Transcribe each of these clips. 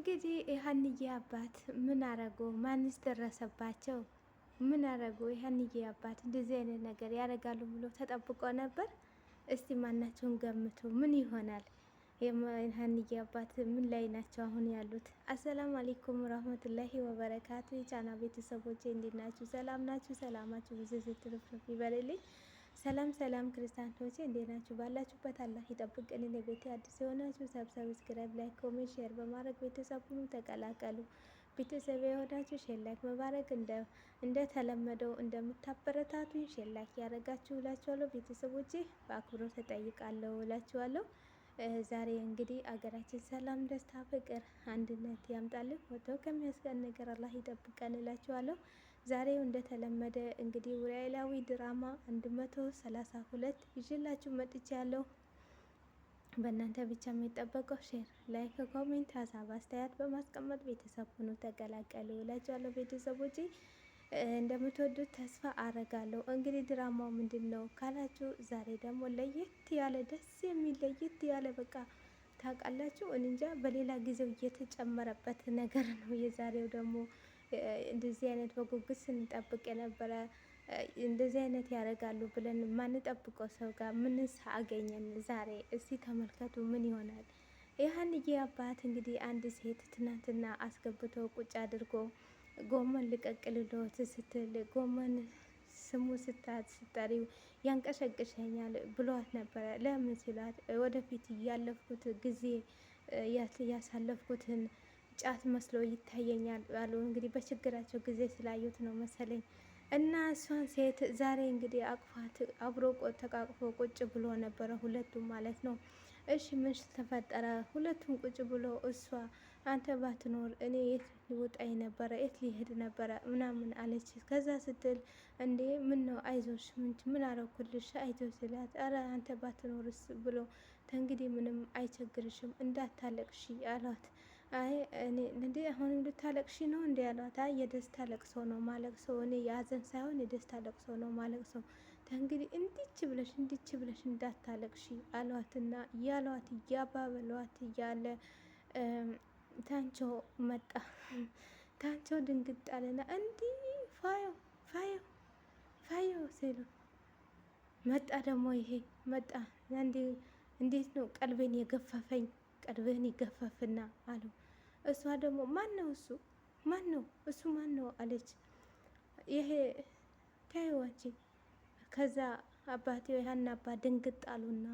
እንግዲህ የሀንዬ አባት ምን አረጉ? ማንስ ደረሰባቸው? ምን አረጉ? የሀንዬ አባት እንደዚህ አይነት ነገር ያደርጋሉ ብሎ ተጠብቆ ነበር? እስቲ ማናቸውን ገምቱ። ምን ይሆናል? የሀንዬ አባት ምን ላይ ናቸው አሁን ያሉት? አሰላሙ አሌይኩም ረህመቱላሂ ወበረካቱ። የጫና ቤተሰቦች እንዴት ናችሁ? ሰላም ናችሁ? ሰላማችሁ ብዙ ስትርፍርፍ ይበልልኝ። ሰላም ሰላም ክርስቲያኖቼ እንዴት ናችሁ? ባላችሁበት አላህ ይጠብቅን። ለቤቴ አዲስ የሆናችሁ ሰብስክራይብ፣ ላይክ፣ ኮሜንት፣ ሼር በማድረግ ቤተሰብ ሁኑ ተቀላቀሉ። ቤተሰብ የሆናችሁ ሼር ላይክ በማድረግ እንደተለመደው እንደምታበረታቱኝ ሼር ላይክ ያደረጋችሁ እላችኋለሁ። ቤተሰቦቼ በአክብሮት ተጠይቃለሁ እላችኋለሁ። ዛሬ እንግዲህ አገራችን ሰላም፣ ደስታ፣ ፍቅር፣ አንድነት ያምጣልን። ወጥቶ ከሚያስቀን ነገር አላህ ይጠብቀን እላችኋለሁ። ዛሬው እንደተለመደ እንግዲህ ኖላዊ ድራማ 132 ይዤላችሁ መጥቻለሁ። በእናንተ ብቻ የሚጠበቀው ሼር፣ ላይክ፣ ኮሜንት፣ ሀሳብ አስተያየት በማስቀመጥ ቤተሰብ ሁኑ ተቀላቀሉ እላችኋለሁ። ቤተሰቦቼ እንደምትወዱት ተስፋ አረጋለሁ። እንግዲህ ድራማው ምንድን ነው ካላችሁ ዛሬ ደግሞ ለየት ያለ ደስ የሚል ለየት ያለ በቃ ታውቃላችሁ እንጃ በሌላ ጊዜው እየተጨመረበት ነገር ነው። የዛሬው ደግሞ እንደዚህ አይነት በጉጉት ስንጠብቅ የነበረ እንደዚህ አይነት ያደርጋሉ ብለን ማንጠብቀው ሰው ጋር ምንስ አገኘን ዛሬ? እስቲ ተመልከቱ ምን ይሆናል? የሀንዬ አባት እንግዲህ አንድ ሴት ትናንትና አስገብተው ቁጭ አድርጎ ጎመን ልቀቅልሎት ስትል ጎመን ስሙ ስጠሪው ያንቀሸቅሸኛል ብሏት ነበረ። ለምን ሲላት ወደፊት እያለፍኩት ጊዜ ያሳለፍኩትን ጫት መስሎ ይታየኛል አሉ። እንግዲህ በችግራቸው ጊዜ ስላዩት ነው መሰለኝ። እና እሷን ሴት ዛሬ እንግዲህ አቅፋት አብሮ ተቃቅፎ ቁጭ ብሎ ነበረ፣ ሁለቱም ማለት ነው። እሺ ምን ተፈጠረ? ሁለቱም ቁጭ ብሎ እሷ አንተ ባትኖር እኔ የት ሊወጣኝ ነበረ፣ የት ሊሄድ ነበረ ምናምን አለች። ከዛ ስትል እንዴ ምን ነው አይዞሽ፣ ምን አረኩልሽ አይዞሽ ስላት፣ አረ አንተ ባትኖርስ ብሎ ተንግዲህ ምንም አይቸግርሽም እንዳታለቅሺ አሏት። አይ እኔ እንዴ አሁን እንድታለቅሺ ነው እንዴ ያሏት። አይ የደስታ ለቅሶ ነው ማለቅሰው፣ እኔ የሀዘን ሳይሆን የደስታ ለቅሶ ነው ማለቅሰው። እንግዲህ እንዲች ብለሽ እንዳታለቅሺ አሏትና እያሏት እያባበሏት እያለ ታንቾ መጣ። ታንቾ ድንግጥ አለና እንዲህ ፋዮ ፋዮ ፋዮ ሲሉ መጣ። ደግሞ ይሄ መጣ እንዴት ነው ቀልቤን የገፈፈኝ፣ ቀልብህን ይገፈፍና አሉ። እሷ ደግሞ ማን ነው እሱ? ማን ነው እሱ? ማን ነው አለች። ይሄ ታይዋች። ከዛ አባቴ ያን አባት ድንግጥ አሉና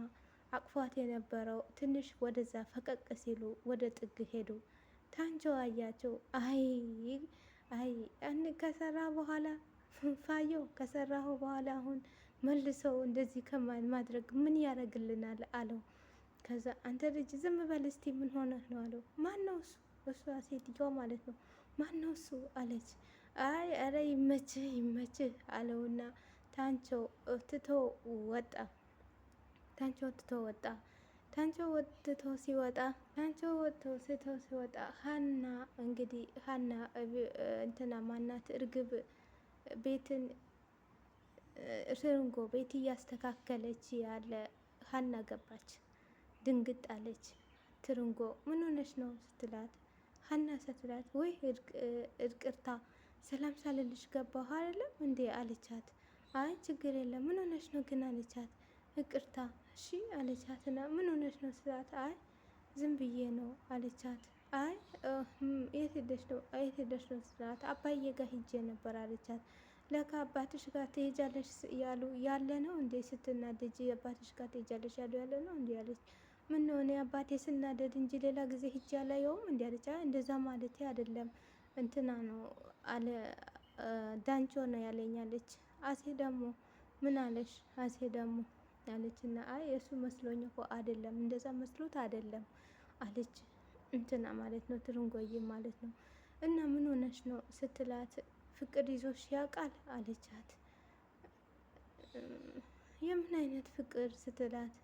አቅፏት የነበረው ትንሽ ወደዛ ፈቀቅ ሲሉ ወደ ጥግ ሄዱ። ታንቾ አያቸው። አይ ከሰራ በኋላ ፋየው ከሰራሁ በኋላ አሁን መልሰው እንደዚህ ከማድረግ ምን ያደርግልናል አለው። ከዛ አንተ ልጅ ዝም በል እስቲ ምን ሆነህ ነው አለው። ማን ነው እሱ? እሷ ሴትዮዋ ማለት ነው። ማን ነው እሱ አለች። አይ አረ ይመችህ አለውና ታንቾ ትቶ ወጣ። ታንቾ ወጥቶ ሲወጣ ሀና እንግዲህ ሀና እንትና ማናት እርግብ ቤትን ትርንጎ ቤት እያስተካከለች ያለ ሀና ገባች። ድንግጥ አለች። ትርንጎ ምን ሆነች ነው ስትላት ሀና ስትላት ወይ እቅርታ ሰላም ሳልልሽ ገባሁ አይደለም እንዴ አለቻት። አይ ችግር የለም ምን ሆነች ነው ግን አለቻት። ይቅርታ እሺ አለቻት። እና ምን ሆነች ነው ስላት አይ ዝም ብዬ ነው አለቻት። አይ የት ሄደሽ ነው ስላት አባዬ ጋር ሂጄ ነበር አለቻት። ለካ አባትሽ ጋር ትሄጃለሽ ያለ ነው እንዴ ስትናደጂ አባትሽ ጋር ትሄጃለሽ ያለ ነው እንዴ አለች። ምን ነው እኔ አባቴ ስናደድ እንጂ ሌላ ጊዜ ሂጄ አላየውም እንዴ አለች። እንደዛ ማለቴ አይደለም እንትና ነው አለ ዳንቾ ነው ያለኝ አለች። አሴ ደግሞ ምን አለሽ? አሴ ደግሞ አለች። እና አይ እሱ መስሎኝ እኮ አይደለም እንደዛ መስሎት አይደለም አለች። እንትና ማለት ነው ትርንጎዬ ማለት ነው። እና ምን ሆነሽ ነው ስትላት ፍቅር ይዞሽ ያውቃል አለቻት። የምን አይነት ፍቅር ስትላት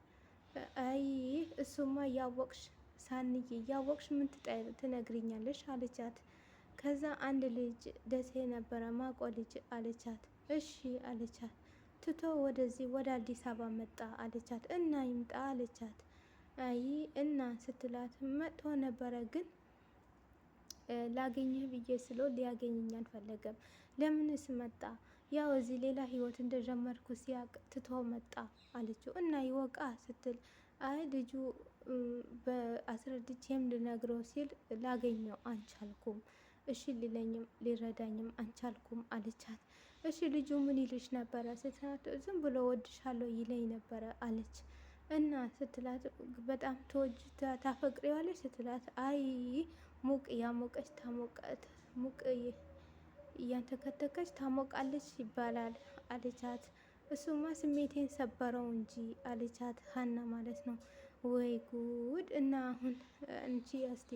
አይ እሱማ እያወቅሽ ሳንዬ እያወቅሽ ምን ትነግሪኛለሽ አለቻት። ከዛ አንድ ልጅ ደሴ ነበረ ማቆ ልጅ አለቻት። እሺ አለቻት። ትቶ ወደዚህ ወደ አዲስ አበባ መጣ አለቻት። እና ይምጣ አለቻት። አይ እና ስትላት መጥቶ ነበረ ግን ላገኝህ ብዬ ስለው ሊያገኘኝ አልፈለገም። ለምንስ መጣ? ያው እዚህ ሌላ ህይወት እንደጀመርኩ ሲያቅ ትቶ መጣ አለችው። እና ይወቃ ስትል አይ ልጁ በአስረድቼም ልነግረው ሲል ላገኘው አንቻልኩም፣ እሺ ሊለኝም ሊረዳኝም አንቻልኩም አለቻት። እሺ ልጁ ምን ይልሽ ነበረ ስትላት ዝም ብሎ ወድሻለሁ ይለኝ ነበረ አለች። እና ስትላት በጣም ታፈቅሪዋለች ስትላት አይ ሙቅ ያሞቀች ታሞቃት ሙቅ እያንተከተከች ታሞቃለች ይባላል አለቻት። እሱማ ስሜቴን ሰበረው እንጂ አለቻት ሀና ማለት ነው። ወይ ጉድ! እና አሁን እንቺ እስቲ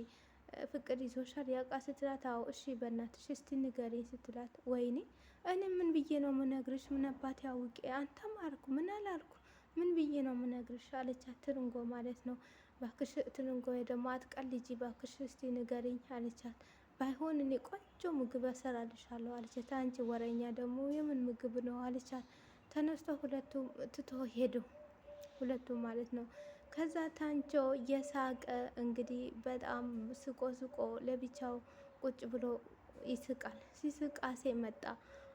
ፍቅር ይዞሻል ያውቃ ስትላት አዎ እሺ በእናትሽ እስቲ ንገሪኝ ስትላት ወይኔ እኔ ምን ብዬ ነው ምነግርሽ? ምን አባቴ አውቄ አንተም አልኩ ምን አላልኩ ምን ብዬ ነው ምነግርሽ? አለቻት ትርንጎ ማለት ነው። ባክሽ ትርንጎ ደግሞ አትቀልጂ ባክሽ እስቲ ንገሪኝ አለቻት። ባይሆን እኔ ቆንጆ ምግብ እሰራልሻለሁ አለቻት። አንቺ ወረኛ ደግሞ የምን ምግብ ነው አለቻት። ተነስቶ ሁለቱም ትቶ ሄዱ፣ ሁለቱም ማለት ነው። ከዛ ታንቾ የሳቀ እንግዲህ በጣም ስቆ ስቆ ለብቻው ቁጭ ብሎ ይስቃል። ሲስቅ አሴ መጣ።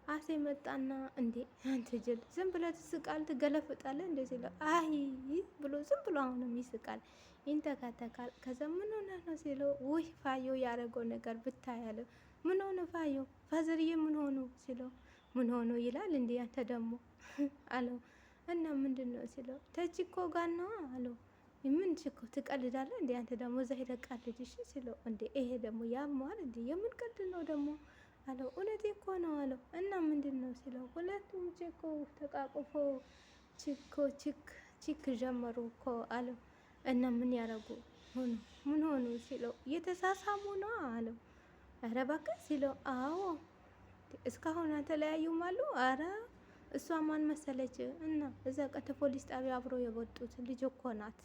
አሴ መጣና እንዴ አንተ ጅል ዝም ብለህ ትስቃል ትገለፍጣለህ እንዴ ሲለው አይ ብሎ ዝም ብሎ አሁንም ይስቃል፣ ይንተካተካል። ከዛ ምን ሆነ ነው ሲለው ውይ ፋዮ ያደረገው ነገር ብታያለ። ምን ሆነ ፋዮ ፋዘርዬ ምን ሆኑ ሲለው ምን ሆኑ ይላል እንዴ አንተ ደግሞ አለው። እና ምንድን ነው ሲለው ተችኮ ጋር ነው አለው። ምን ችኮ ትቀልዳለህ እንዴ አንተ ደግሞ እዛ ሄደህ ቀልድ እሺ ሲለው እንዴ ይሄ ደግሞ ያማል እንዴ የምን ቀልድ ነው ደግሞ አለው። እውነቴ እኮ ነው አለው። እና ምንድን ነው ሲለው ሁለቱም ችኮ ተቃቅፎ ችክ ጀመሩ እኮ አለው። እና ምን ያረጉ ሆኑ ምን ሆኑ ሲለው እየተሳሳሙ ነው አለው። ኧረ እባክህ ሲለው አዎ እስካሁን አልተለያዩም አሉ። አረ እሷ ማን መሰለች እና እዛ ቀተ ፖሊስ ጣቢያ አብሮ የወጡት ልጅ እኮ ናት፣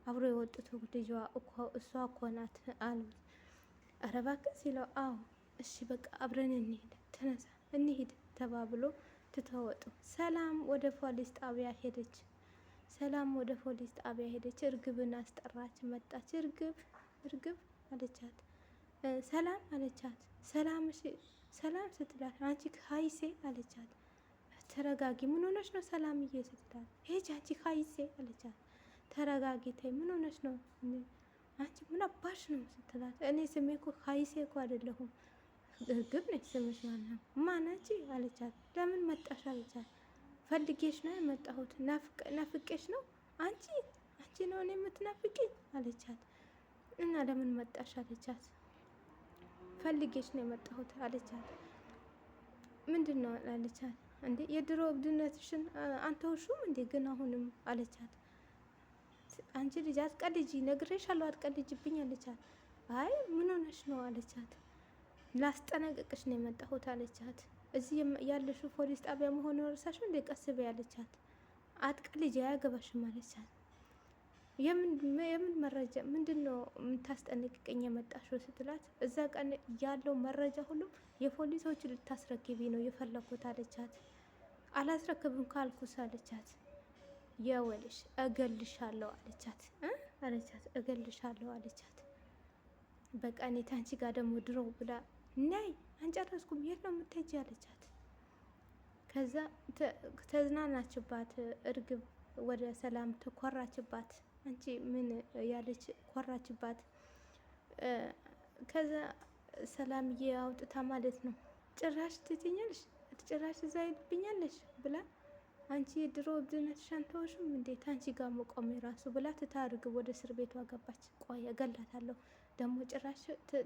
አብሮ የወጡት ልጇ እኮ እሷ እኮ ናት አሉት። ኧረ እባክህ ሲለው አዎ እሺ በቃ አብረን እንሂድ ተነሳ እንሂድ ተባብሎ ትተወጡ። ሰላም ወደ ፖሊስ ጣቢያ ሄደች። ሰላም ወደ ፖሊስ ጣቢያ ሄደች። እርግብን አስጠራች። መጣች። እርግብ አለቻት። ሰላም አለቻት። ሰላም እሺ ሰላም ስትላት አንቺ ሀይሴ አለቻት። ተረጋጊ ምን ሆነች ነው ሰላምዬ ስትላት ሄጅ አንቺ ሀይሴ አለቻት። ተረጋጊ ተይ ምን ሆነች ነው አንቺ ምን አባሽ ነው ስትላት እኔ ስሜ እኮ ሀይሴ እኮ አይደለሁም እርግብ ነች ስምሽ ማነው ማናቺ አለቻት። ለምን መጣሽ አለቻት። ፈልጌሽ ነው የመጣሁት። ናፍቄሽ ነው አንቺ ነው እኔ የምትናፍቂኝ አለቻት። እና ለምን መጣሽ አለቻት። ፈልጌሽ ነው የመጣሁት አለቻት። ምንድን ነው አለቻት። እንዴ የድሮ እብድነትሽን አንተውሹም እንዴ ግን አሁንም አለቻት። አንቺ ልጅ አትቀልጂ ነግሬሻለሁ አትቀልጂብኝ አለቻት። አይ ምን ሆነሽ ነው አለቻት። ላስጠነቅቅሽ ነው የመጣሁት አለቻት። እዚህ ያለሽው ፖሊስ ጣቢያ መሆኑ ረሳሽው እንዴ ቀስ በይ አለቻት። አትቀልጂ አያገባሽም አለቻት። የምን መረጃ ምንድን ነው የምታስጠነቅቀኝ የመጣሽው ስትላት እዛ ቀን ያለው መረጃ ሁሉ የፖሊሶች ልታስረክቢ ነው የፈለኩት አለቻት። አላስረክብም ካልኩስ አለቻት። የወልሽ እገልሻለሁ አለቻት። አለቻት እገልሻለሁ አለቻት። በቃ እኔ ታንቺ ጋር ደግሞ ድሮ ብላ ነይ አንጨረስኩም የት ነው የምትሄጂ አለቻት። ከዛ ተዝናናችባት። እርግብ ወደ ሰላም ተኮራችባት። አንቺ ምን ያለች ኮራችባት። ከዛ ሰላምዬ አውጥታ ማለት ነው ጭራሽ ትትኛለሽ ጭራሽ እዛ ይልብኛለሽ ብላ አንቺ የድሮ እብድነትሽ አንተውሽም እንዴት አንቺ ጋር መቆሜ ራሱ ብላ ትታርግብ ወደ እስር ቤቷ ገባች። ቆይ እገላታለሁ ደግሞ ጭራሽ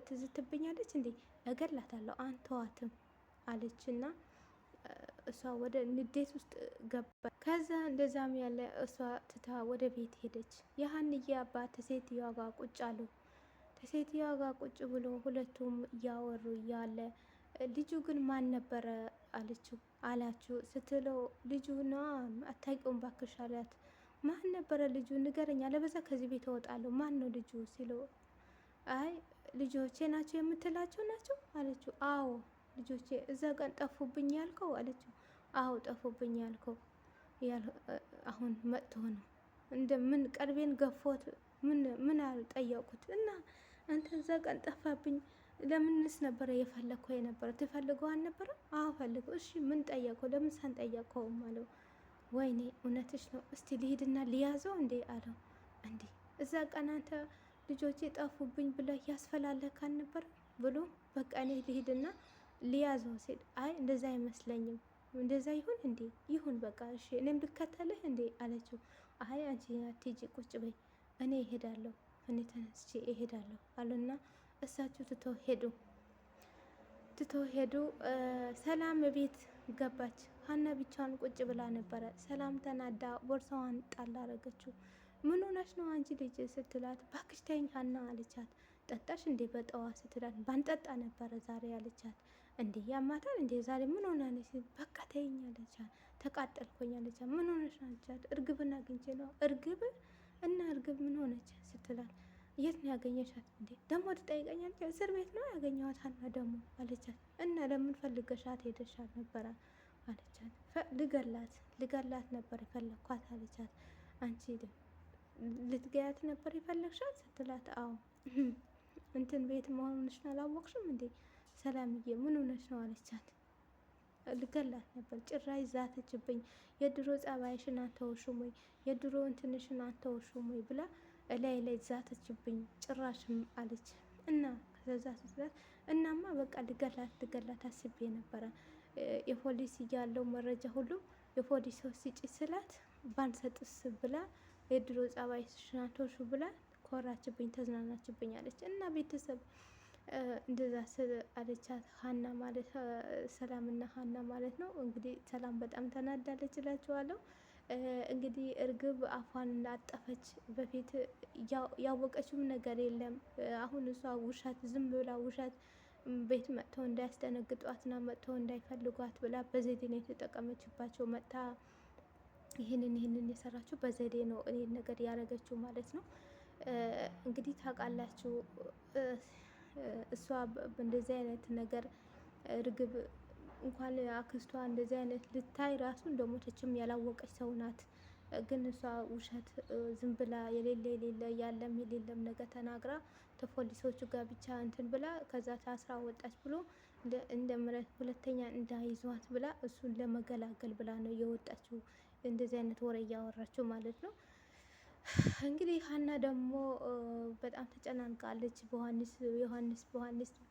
ትዝትብኛለች እንዴ እገላታለሁ አንተዋትም አለችና እሷ ወደ ንዴት ውስጥ ገባ። ከዛ እንደዛም ያለ እሷ ትታ ወደ ቤት ሄደች። የሀንዬ አባት ተሴትየዋ ጋር ቁጭ አሉ። ተሴትየዋ ጋር ቁጭ ብሎ ሁለቱም እያወሩ እያለ ልጁ ግን ማን ነበረ አላችሁ ስትለው ልጁ ነዋ አታውቂውም ባክሽ አላት። ማን ነበረ ልጁ ንገረኝ አለበዛ ከዚህ ቤት እወጣለሁ ማን ነው ልጁ ሲለው አይ ልጆቼ ናቸው የምትላቸው ናቸው አለችው። አዎ ልጆቼ እዛ ቀን ጠፉብኝ ያልከው አለችው። አዎ ጠፉብኝ ያልከው አሁን መጥቶ ነው እንደምን ቀልቤን ገፎት ምን አልጠየቁት እና አንተ እዛ ቀን ጠፋብኝ። ለምንስ ነበረ የፈለግከው የነበረ? ትፈልገው አልነበረም? አዎ ፈልገው። እሺ ምን ጠየቀው? ለምን ሳንጠየቀውም አለው። ወይኔ እውነትሽ ነው፣ እስቲ ልሂድና ሊያዘው እንዴ አለው። እንዴ እዛ ቀን አንተ ልጆቼ ጠፉብኝ ብለህ ያስፈላለክ አልነበረ ብሎ በቃ እኔ ልሂድና ሊያዘው ሲል፣ አይ እንደዛ አይመስለኝም፣ እንደዛ ይሁን እንዴ? ይሁን በቃ እሺ እኔም ልከተልህ እንዴ አለችው። አይ አንቺ አትሂጂ ቁጭ በይ፣ እኔ እሄዳለሁ፣ እኔ ተነስቼ እሄዳለሁ አሉና እሳቸው ትተው ሄዱ። ሰላም ቤት ገባች። ሀና ብቻዋን ቁጭ ብላ ነበረ። ሰላም ተናዳ ቦርሳዋን ጣል አረገችው። ምን ሆነሽ ነው አንቺ ልጅ ስትላት፣ ባክሽ ተይኝ ሀና አለቻት። ጠጣሽ እንዴ በጠዋት ስትላት፣ ባንጠጣ ነበረ ዛሬ አለቻት። እንዴ ያማታል እንዴ ዛሬ ምን ሆና ነች? በቃ ተይኝ አለቻት። ተቃጠልኩኝ አለቻት። ምን ሆነሽ አለቻት። እርግብን አግኝቼ ነው። እርግብ እና እርግብ ምን ሆነች ስትላት፣ የት ነው ያገኘሻት እንዴ? ደግሞ ትጠይቀኛለች። እስር ቤት ነው ያገኘኋት ሀና ደግሞ አለቻት። እና ለምን ፈልገሻት ሄደሻት ነበረ አለቻት። ልገላት ነበር የፈለግኳት አለቻት። አንቺ ልትገያት ነበር የፈለግሻት ስትላት፣ አዎ እንትን ቤት መሆንሽን አላወቅሽም እንዴ ሰላምዬ ምን ሆነሽ ነው አለቻት። ልገላት ነበር፣ ጭራሽ ዛተችብኝ። የድሮ ጸባይሽን አተውሽም ወይ? የድሮ እንትንሽን አተውሽም ወይ ብላ እላይ ላይ ዛተችብኝ ጭራሽም አለች። እና ከዛ ስትላት፣ እናማ በቃ ልገላት አስቤ ነበረ የፖሊስ እያለው መረጃ ሁሉ የፖሊስ ሰው ሲጭ ስላት ባንሰጥስ ብላ የድሮ ጸባይሽን አተውሽ ብላ ኮራችብኝ፣ ተዝናናችብኝ አለች። እና ቤተሰብ እንደዛ አለቻት ሀና ማለት ሰላምና ሀና ማለት ነው። እንግዲህ ሰላም በጣም ተናዳለች እላችኋለሁ። እንግዲህ እርግብ አፏን እንዳጠፈች በፊት ያወቀችውም ነገር የለም። አሁን እሷ ውሸት ዝም ብላ ውሸት ቤት መጥተው እንዳያስደነግጧትና መጥተው እንዳይፈልጓት ብላ በዘዴ ነው የተጠቀመችባቸው። መጥታ ይህንን የሰራችው በዘዴ ነው እኔን ነገር ያደረገችው ማለት ነው። እንግዲህ ታውቃላችሁ እሷ እንደዚህ አይነት ነገር እርግብ እንኳን አክስቷ እንደዚህ አይነት ልታይ ራሱ እንደሞተችም ያላወቀች ሰው ናት። ግን እሷ ውሸት ዝም ብላ የሌለ ያለም የሌለም ነገር ተናግራ ከፖሊሶቹ ጋር ብቻ እንትን ብላ ከዛ ታስራ ወጣች ብሎ እንደ ምረት ሁለተኛ እንዳይዟት ብላ እሱን ለመገላገል ብላ ነው የወጣችው። እንደዚህ አይነት ወሬ እያወራችው ማለት ነው። እንግዲህ ሀና ደግሞ በጣም ተጨናንቃለች። በዮሐንስ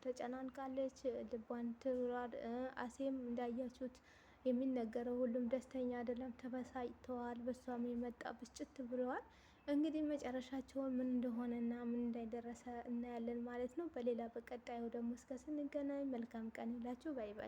ተጨናንቃለች። ልቧን ትሯል። አሴም እንዳያችሁት የሚነገረው ሁሉም ደስተኛ አይደለም፣ ተበሳጭተዋል። በሷም የመጣ ብስጭት ብለዋል። እንግዲህ መጨረሻቸውን ምን እንደሆነና ምን እንዳይደረሰ እናያለን ማለት ነው። በሌላ በቀጣዩ ደግሞ እስከ ስንገናኝ መልካም ቀን ይላችሁ። ባይ ባይ።